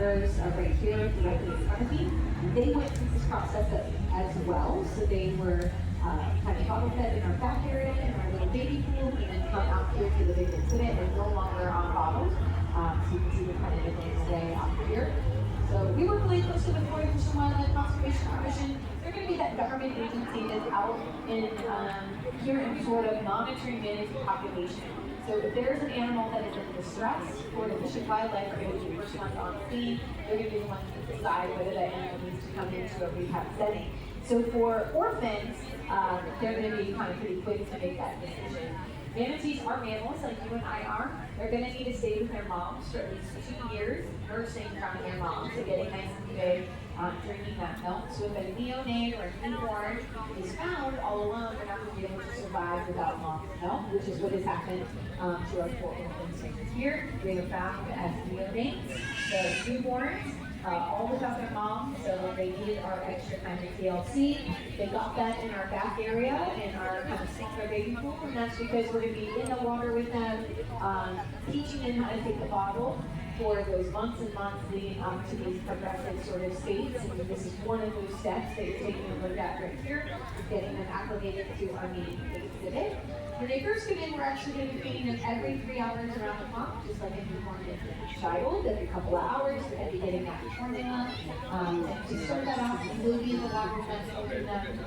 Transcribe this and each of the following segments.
members right here directly in front of me, they went through this process as well. So they were kind of bottle fed in our back area in our little baby pool, and then come out here to the big exhibit and no longer on bottles. So you can see the kind of difference today out here. So we work really closely with Florida Fish and Wildlife Conservation Commission. They're going to be that government agency that's out in here in Florida monitoring manatee population. So if there's an animal that is in distress, Florida Fish and Wildlife are going to be the first ones on scene. They're going to be the ones that decide whether that animal needs to come into a rehab setting. So for orphans, they're going to be kind of pretty quick to make that decision. Manatees are mammals like you and I are. They're going to need to stay with their moms for at least 2 years, nursing from their moms, so getting nice and big, drinking that milk. So if a neonate or a newborn is found all alone, they're not going to be able to survive without mom's milk, which is what has happened to our poor orphans here. They are found as neonates, so newborns. All without their mom, so they needed our extra kind of TLC. They got that in our back area, in our kind of smaller baby pool, and that's because we're going to be in the water with them, teaching them how to take the bottle for those months and months leading up to these progressive sort of states. And this is one of those steps that you're taking a look at right here, getting them acclimated to our main exhibit. When they first come in, we're actually going to be feeding them every 3 hours around the clock, just like a newborn child. Every couple of hours, we're going to be getting that formula. And to start that off, we will be in the water vents over them.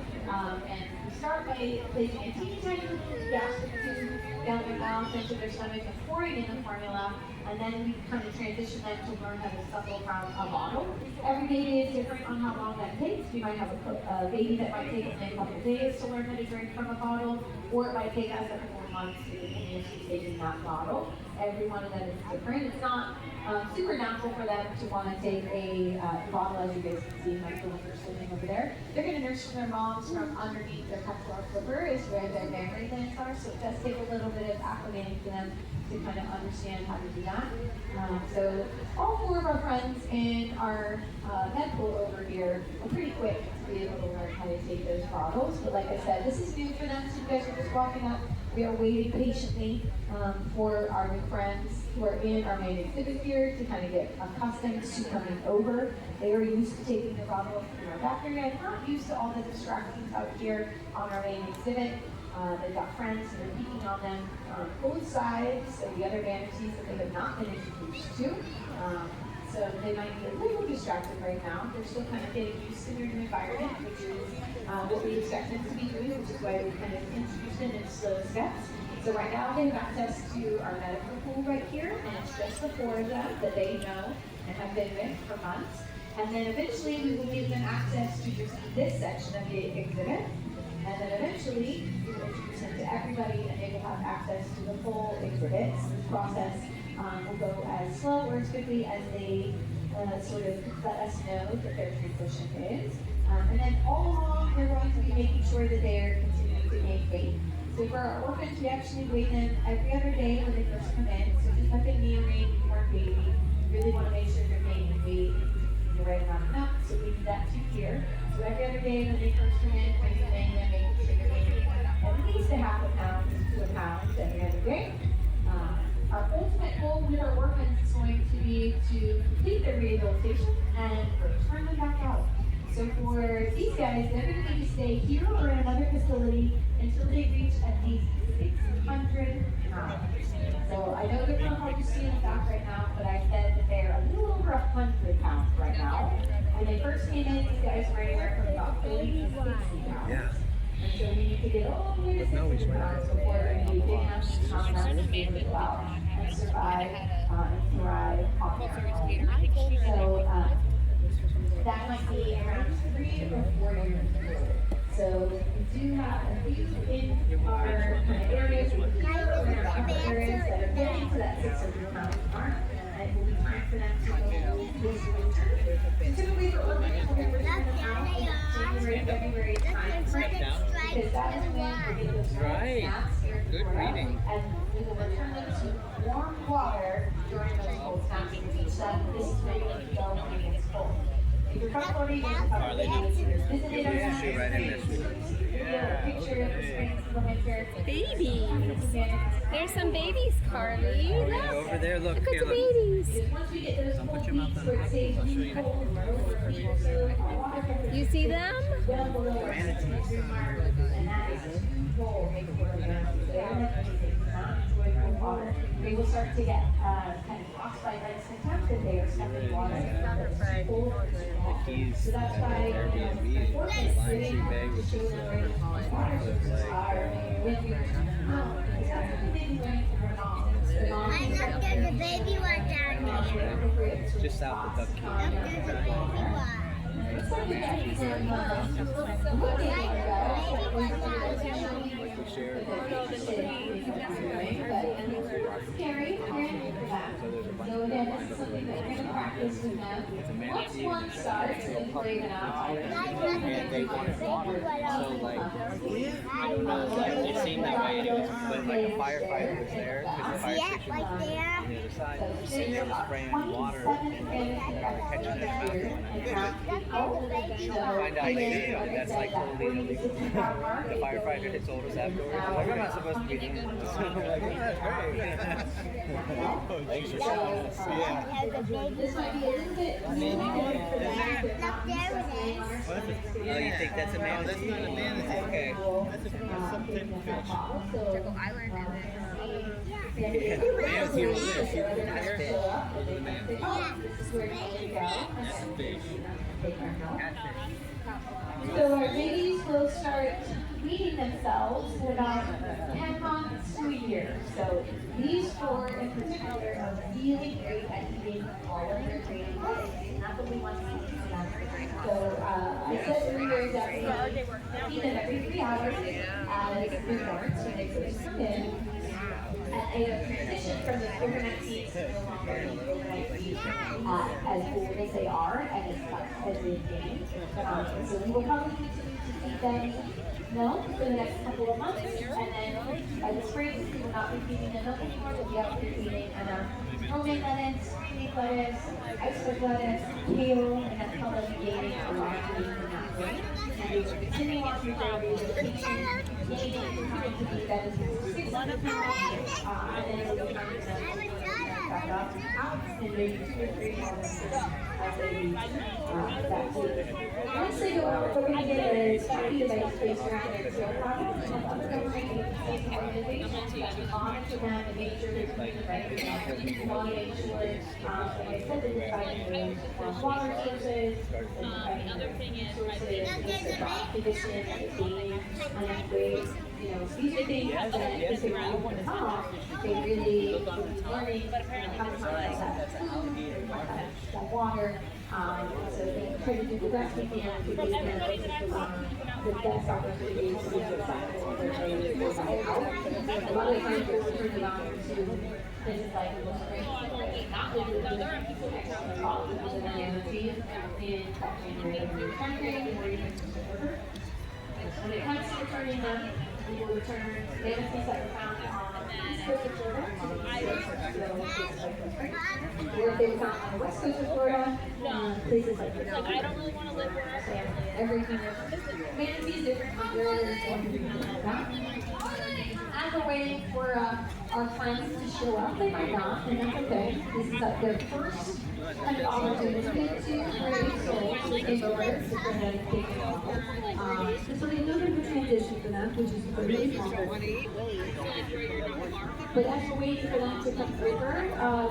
And we start by placing a teeny tiny little gastric tube down their mouth into their stomach and pouring in the formula. And then we kind of transition them to learn how to suckle from a bottle. Every baby is different on how long that takes. We might have a baby that might take a couple of days to learn how to drink from a bottle, or it might take us a couple of months to continuously taking that bottle. Every one of them is different. It's not super natural for them to want to take a bottle, as you guys can see, like the one they're swimming over there. They're going to nurse their moms from underneath their pectoral flipper is where their mammary glands are, so it does take a little bit of acclimating for them to kind of understand how to do that. So all 4 of our friends in our med pool over here are pretty quick to be able to learn how to take those bottles. But like I said, this is new for them, so you guys are just walking up. We are waiting patiently for our new friends who are in our main exhibit here to kind of get accustomed to coming over. They are used to taking the bottle from our back area, not used to all the distractions out here on our main exhibit. They've got friends who are peeking on them on both sides, so the other manatees that they have not been introduced to. So they might be a little distracted right now. They're still kind of getting used to their new environment, which is what we expect them to be doing, which is why we kind of introduced them in slow steps. So right now they have access to our medical pool right here, and it's just the 4 of them that they know and have been with for months. And then eventually we will give them access to just this section of the exhibit. And then eventually we will introduce them to everybody, and they will have access to the full exhibit. So this process will go as slow or as quickly as they sort of let us know that their transition is. And then all along, we're going to be making sure that they are continuing to gain weight. So for our orphans, we actually weigh them every other day when they first come in. So just like a neonate or baby, we really want to make sure they're gaining weight, the right amount of milk. So we do that too here. So every other day when they first come in, we're weighing them, making sure they're gaining at least a half a pound to a pound every other day. Our ultimate goal with our orphans is going to be to complete their rehabilitation and return them back out. So for these guys, they're going to need to stay here or in another facility until they reach at least 600 pounds. So I know they're not hard to see in the back right now, but I said that they're a little over 100 pounds right now. When they first came in, these guys were anywhere from about 30 to 60 pounds. Yeah. And so we need to get all the way to 600 pounds before we're going to be big enough to calm down and be able to go out and survive and thrive on their own. So that might be around 3 or 4 years old. So we do have a few in our kind of areas, in our upper areas that are getting to that 600 pound mark. And it will be time for them to go this winter. Typically for orphans, we're bringing them out in January, February timeframe, because that is when we get those snaps here in Florida, and we will return them to warm water during those cold snaps and teach them this is where you need to go when it gets cold. if you're from Florida, you can probably visited our center. Right in this. Picture of the spring winter. Babies. There's some babies, Carly. Look. Over there, look. Look at Here, the look. babies. Once we get those Don't put cold your mouth weeks on where it. it stays I'll show really you cold, over feet, so water temperature You see them? well below our degree mark, and that is too cold for them. They not enjoy cold water. They will start to get kind of frostbite like symptoms if they are stuck in water. That's cold or too hot. So that's why Airbnb, Lime Tree Bay, which is water sources are when we it's not something they do anything for moms. The moms I looked at the baby one down there. it's just south of Duck Key. Look at the baby one. It's like we got some Like we share. Scary, so again, this is something that we're going to practice with them. Once one starts and brave enough, And they wanted water. So like, I don't know, like it seemed that way anyways. But like a firefighter was there because the fire Yeah, station right was on there. the other side. And they were spraying water and catching it. Find out later that that's like totally illegal. The firefighter had told us afterwards. Like, I'm not supposed to be doing this. I'm like, oh, that's great. Thanks for showing us. Yeah. Has a baby. this might be a little bit Look, there it is. Oh, you think that's a manatee? That's not a manatee. Okay. That's some type of fish. Jekyll Island and Yeah. Manatee over there. See what That's fish. This is where you can go. That's fish. Catfish. So our babies will start feeding themselves in about 10 months to a year. So these four in particular are really great at eating all of their training days. Not that we want to see them. So I said earlier that we feed them every 3 hours as newborns when they first come in. And a transition from the overnight feeds to no longer the overnight feeds as old as they are and as much as they gain. So we will probably continue to feed them milk for the next couple of months, and then by the spring we will not be feeding them milk anymore, but we will be feeding homemade lettuce, creamy lettuce, iceberg lettuce, kale, and that's called a gaining or feeding in that way. And we will continue on through their gaining to feed them 6 months and then we'll be trying to back up and maybe 2 or 3 more as they reach that food. Once they go out, we're going to get a study device space around their field products and other government agencies and organizations that monitor them and make sure they're doing the right thing. We want to make sure, like I said, that they're finding the water sources, another thing is sources, crop condition, gaining enough weight. You know, these are things that if they really want to talk, they really will be learning how to find that food, that water. So they try to do the best we can to give them the best opportunities to get back to their daily life. A lot of times we'll turn it on to places like the spring, not really good extra talk because of the Manatee in January time frame or even September. When it comes to returning them, we will return manatees that were found on the east coast of Florida, on the east coast, or if they were found on the west coast of Florida, places like this. I don't really want to live where I'm Everything is manatees different from yours. As a way for our friends to show up, they might not, and that's okay. This is their first kind of opportunity to create souls in order to bring out a big and so they know there's a transition for them, which is really normal. But as a way for them to come over,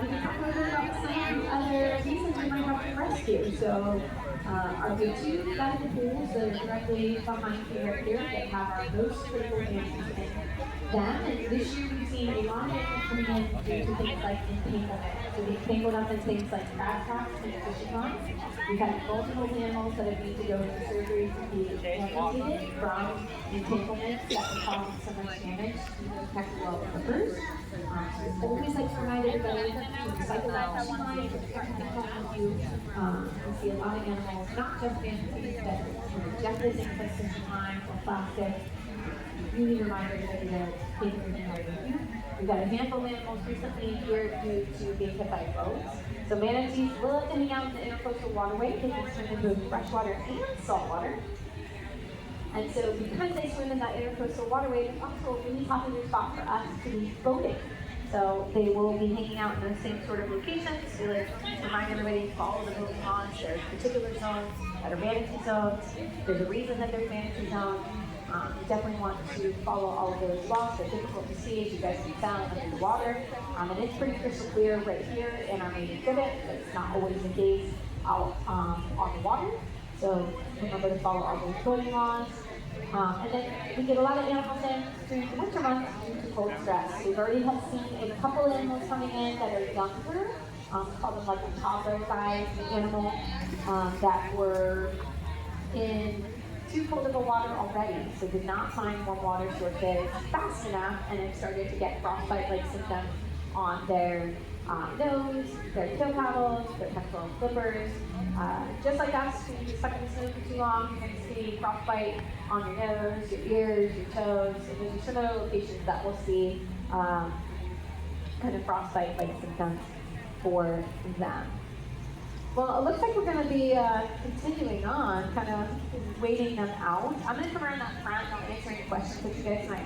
we can talk a little bit about some other reasons we might have to rescue. So our go-to diving pools that are directly behind me right here that have our most critical animals in them. And this year we've seen a lot of animals coming in due to things like entanglement. So we've tangled up in things like crab traps and fishing lines. We've had multiple animals that have needed to go into surgery to be amputated from entanglements that can cause so much damage to those pectoral flippers. So always like to remind everybody to recycle out fishing lines and protect help you. We see a lot of animals, not just manatees, that rejected things like fishing lines or plastic. Really remind everybody to take everything right with you. We've got a handful of animals recently here due to being hit by boats. So manatees love to hang out in the intercoastal waterway. They can swim in both freshwater and saltwater. And so because they swim in that intercoastal waterway, it's also a really popular spot for us to be boating. So they will be hanging out in those same sort of locations. We like to remind everybody to follow the boating laws. There's particular zones that are manatee zones. There's a reason that there's manatee zones. You definitely want to follow all of those laws. They're difficult to see as you guys can tell under the water. And it's pretty crystal clear right here in our main exhibit, but it's not always the case out on the water. So remember to follow all those boating laws. And then we get a lot of animals in during the winter months due to cold stress. We've already have seen a couple animals coming in that are younger, call them like a toddler-sized animal, that were in too cold of a water already, so did not find warm water sources fast enough, and it started to get frostbite-like symptoms on their nose, their toe paddles, their pectoral flippers. Just like us, when you're stuck in the snow for too long, you're going to see frostbite on your nose, your ears, your toes, and those are some of the locations that we'll see kind of frostbite-like symptoms for them. Well, it looks like we're going to be continuing on, kind of waiting them out. I'm going to come around that front and I'll answer any questions that you guys might